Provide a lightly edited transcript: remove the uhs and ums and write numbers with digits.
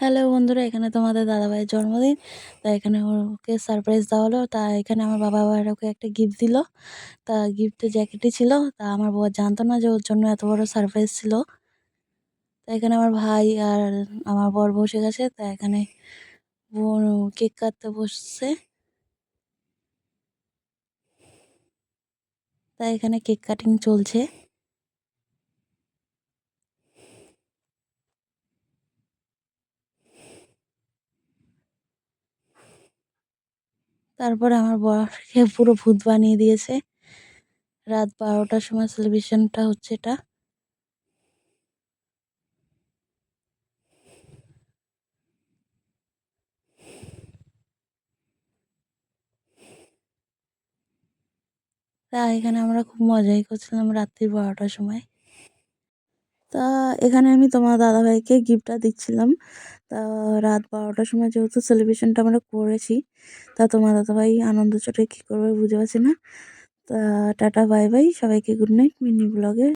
Hello বন্ধুরা, এখানে তোমাদের দাদাভাইয়ের জন্মদিন। তা এখানে ওকে সারপ্রাইজ দেওয়া হলো। তা এখানে আমার বাবা আবার ওকে একটা গিফট দিল। তা গিফটে জ্যাকেটই ছিল। তা আমার বর জানতো না যে ওর জন্য এত বড় সারপ্রাইজ ছিল। তা এখানে আমার ভাই আর আমার বর বসে গেছে। তা এখানে কেক কাটতে বসছে। তা এখানে কেক কাটিং চলছে। তারপরে আমার বরকে পুরো ভূত বানিয়ে দিয়েছে। রাত 12টার সময় সেলিব্রেশনটা হচ্ছে এটা। তা এখানে আমরা খুব মজাই করছিলাম রাত্রি 12টার সময়। তা এখানে আমি তোমার দাদাভাইকে গিফটটা দিচ্ছিলাম। তা রাত 12টার সময় যেহেতু সেলিব্রেশনটা আমরা করেছি, তা তোমার দাদাভাই আনন্দ চোটে কী করবে বুঝে পাচ্ছি না। তা টাটা বাই বাই, সবাইকে গুড নাইট মিনি ব্লগে।